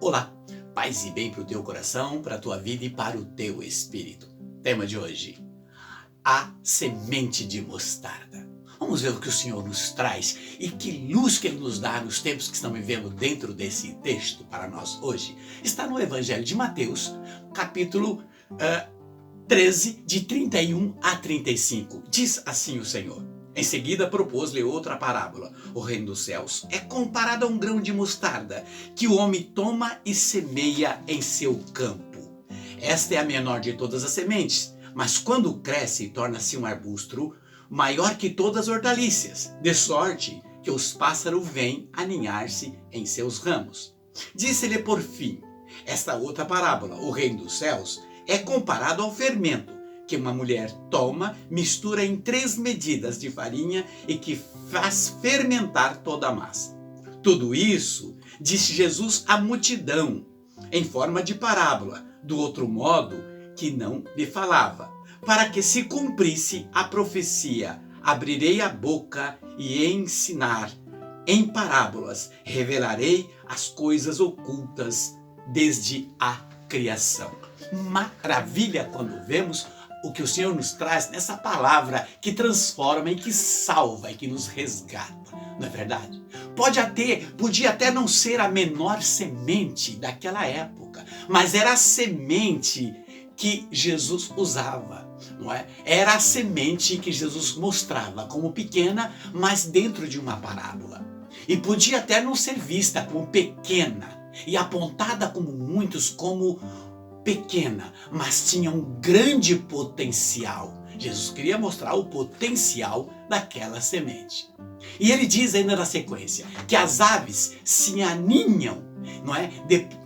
Olá, paz e bem para o teu coração, para a tua vida e para o teu espírito. Tema de hoje, a semente de mostarda. Vamos ver o que o Senhor nos traz e que luz que Ele nos dá nos tempos que estamos vivendo dentro desse texto para nós hoje. Está no Evangelho de Mateus, capítulo 13, de 31 a 35. Diz assim o Senhor. Em seguida propôs-lhe outra parábola. O reino dos céus é comparado a um grão de mostarda, que o homem toma e semeia em seu campo. Esta é a menor de todas as sementes, mas quando cresce torna-se um arbusto maior que todas as hortaliças, de sorte que os pássaros vêm aninhar-se em seus ramos. Disse-lhe por fim, esta outra parábola, o reino dos céus, é comparado ao fermento, que uma mulher toma, mistura em 3 medidas de farinha e que faz fermentar toda a massa. Tudo isso disse Jesus à multidão, em forma de parábola, do outro modo que não lhe falava, para que se cumprisse a profecia, abrirei a boca e ensinar em parábolas, revelarei as coisas ocultas desde a criação. Maravilha quando vemos o que o Senhor nos traz nessa palavra que transforma e que salva e que nos resgata, não é verdade? Podia até não ser a menor semente daquela época, mas era a semente que Jesus usava, não é? Era a semente que Jesus mostrava como pequena, mas dentro de uma parábola. E podia até não ser vista como pequena e apontada como muitos como pequena, mas tinha um grande potencial. Jesus queria mostrar o potencial daquela semente. E ele diz ainda na sequência que as aves se aninham, não é,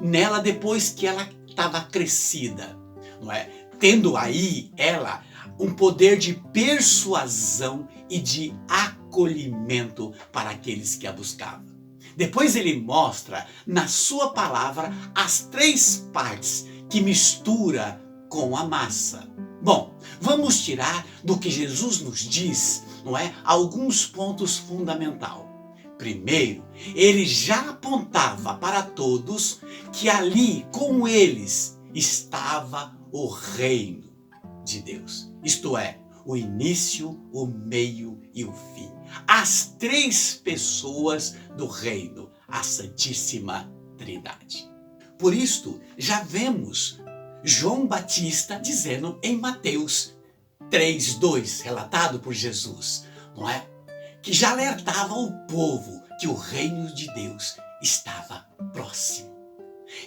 nela depois que ela estava crescida, não é, tendo aí ela um poder de persuasão e de acolhimento para aqueles que a buscavam. Depois ele mostra na sua palavra as 3 partes que mistura com a massa. Bom, vamos tirar do que Jesus nos diz, não é, alguns pontos fundamentais. Primeiro, ele já apontava para todos que ali com eles estava o reino de Deus. Isto é, o início, o meio e o fim. As 3 pessoas do reino, a Santíssima Trindade. Por isto, já vemos João Batista dizendo em Mateus 3:2, relatado por Jesus, não é? Que já alertava o povo que o reino de Deus estava próximo.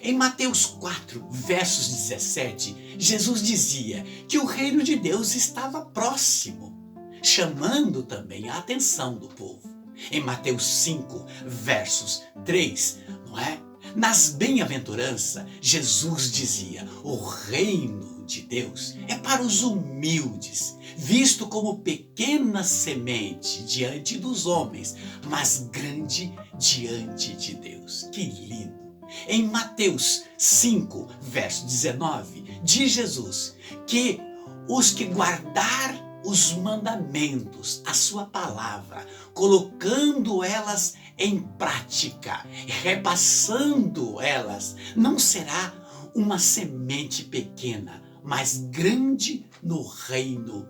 Em Mateus 4, versos 17, Jesus dizia que o reino de Deus estava próximo, chamando também a atenção do povo. Em Mateus 5, versos 3, não é? Nas bem-aventuranças, Jesus dizia, o reino de Deus é para os humildes, visto como pequena semente diante dos homens, mas grande diante de Deus. Que lindo! Em Mateus 5, verso 19, diz Jesus que os que guardar os mandamentos, a sua palavra, colocando elas em prática, repassando elas, não será uma semente pequena, mas grande no reino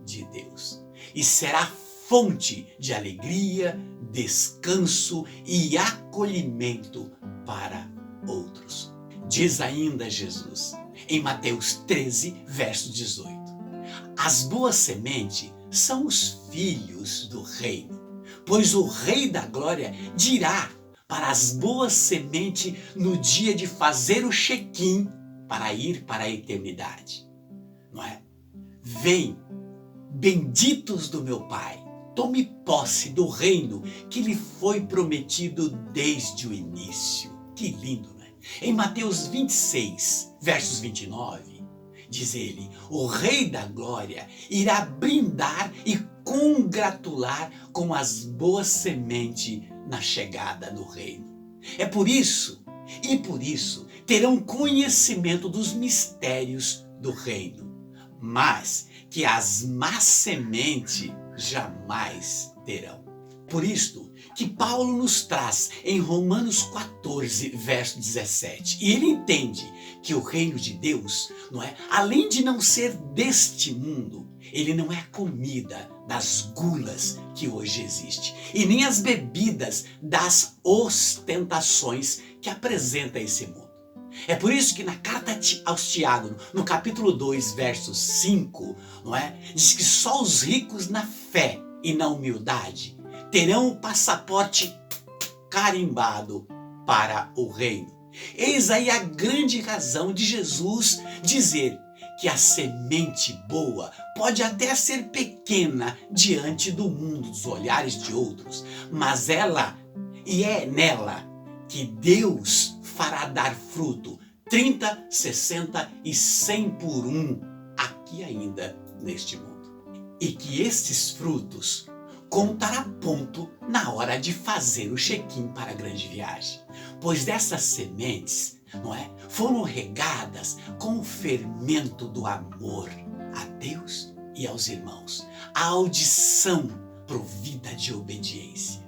de Deus. E será fonte de alegria, descanso e acolhimento para outros. Diz ainda Jesus, em Mateus 13, verso 18. As boas sementes são os filhos do reino, pois o Rei da Glória dirá para as boas sementes no dia de fazer o check-in para ir para a eternidade. Não é? Vem, benditos do meu Pai, tome posse do reino que lhe foi prometido desde o início. Que lindo, né? Em Mateus 26, versos 29, diz ele, o Rei da Glória irá brindar e congratular com as boas sementes na chegada no reino. É por isso terão conhecimento dos mistérios do reino, mas que as más sementes jamais terão. Por isto que Paulo nos traz em Romanos 14, verso 17. E ele entende que o reino de Deus, não é, além de não ser deste mundo, ele não é a comida das gulas que hoje existe, e nem as bebidas das ostentações que apresenta esse mundo. É por isso que na carta aos Tiago, no capítulo 2, verso 5, não é, diz que só os ricos na fé e na humildade terão o passaporte carimbado para o reino. Eis aí a grande razão de Jesus dizer que a semente boa pode até ser pequena diante do mundo, dos olhares de outros, mas é nela que Deus fará dar fruto 30, 60 e 100 por um aqui ainda neste mundo. E que estes frutos contará ponto na hora de fazer o check-in para a grande viagem. Pois dessas sementes, não é, foram regadas com o fermento do amor a Deus e aos irmãos, a audição provida de obediência.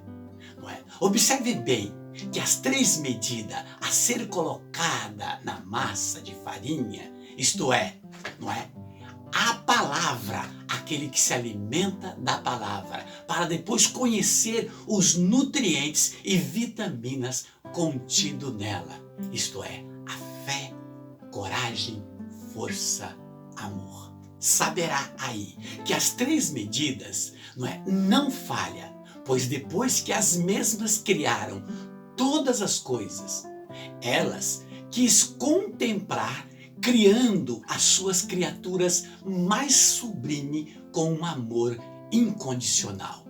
Não é? Observe bem que as 3 medidas a ser colocada na massa de farinha, isto é, não é, a palavra, aquele que se alimenta da palavra, para depois conhecer os nutrientes e vitaminas contidos nela. Isto é, a fé, coragem, força, amor. Saberá aí que as 3 medidas, não falha, pois depois que as mesmas criaram todas as coisas, elas quis contemplar criando as suas criaturas mais sublime com um amor incondicional.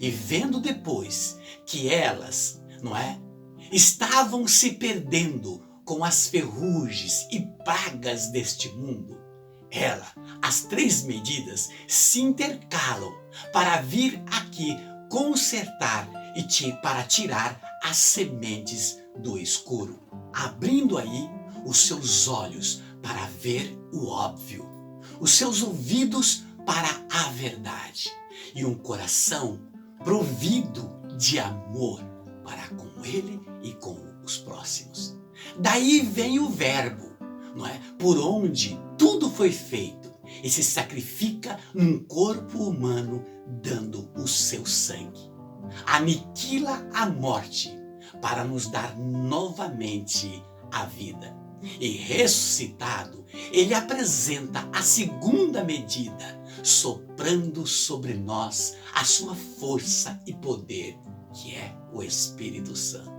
E vendo depois que elas, estavam se perdendo com as ferrugens e pragas deste mundo, as 3 medidas se intercalam para vir aqui consertar e para tirar as sementes do escuro, abrindo aí os seus olhos para ver o óbvio, os seus ouvidos para a verdade e um coração provido de amor para com ele e com os próximos. Daí vem o verbo, por onde tudo foi feito e se sacrifica num corpo humano dando o seu sangue. Aniquila a morte para nos dar novamente a vida. E ressuscitado, ele apresenta a 2ª medida, soprando sobre nós a sua força e poder, que é o Espírito Santo.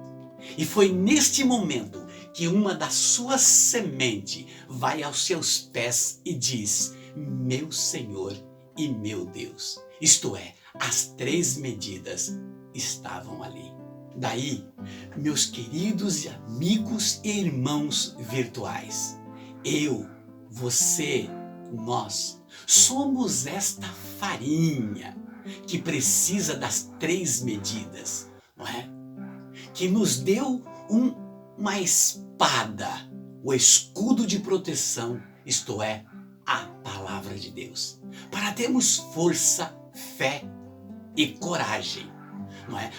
E foi neste momento que uma das suas sementes vai aos seus pés e diz: meu Senhor e meu Deus. Isto é, as 3 medidas estavam ali. Daí, meus queridos amigos e irmãos virtuais, eu, você, nós, somos esta farinha que precisa das 3 medidas, que nos deu uma espada, o escudo de proteção, isto é, a palavra de Deus, para termos força, fé e coragem,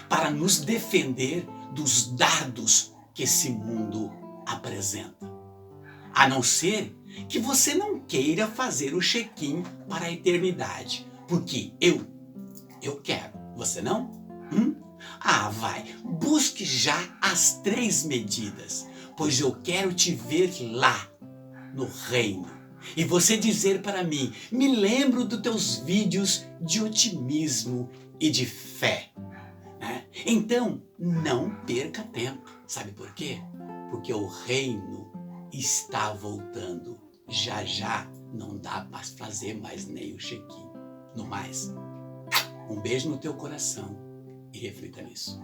para nos defender dos dardos que esse mundo apresenta. A não ser que você não queira fazer o check-in para a eternidade, porque eu quero, você não? Vai, busque já as 3 medidas, pois eu quero te ver lá no reino. E você dizer para mim: me lembro dos teus vídeos de otimismo e de fé. Então, não perca tempo. Sabe por quê? Porque o reino está voltando. Já já não dá para fazer mais nem o check-in. No mais, um beijo no teu coração e reflita nisso.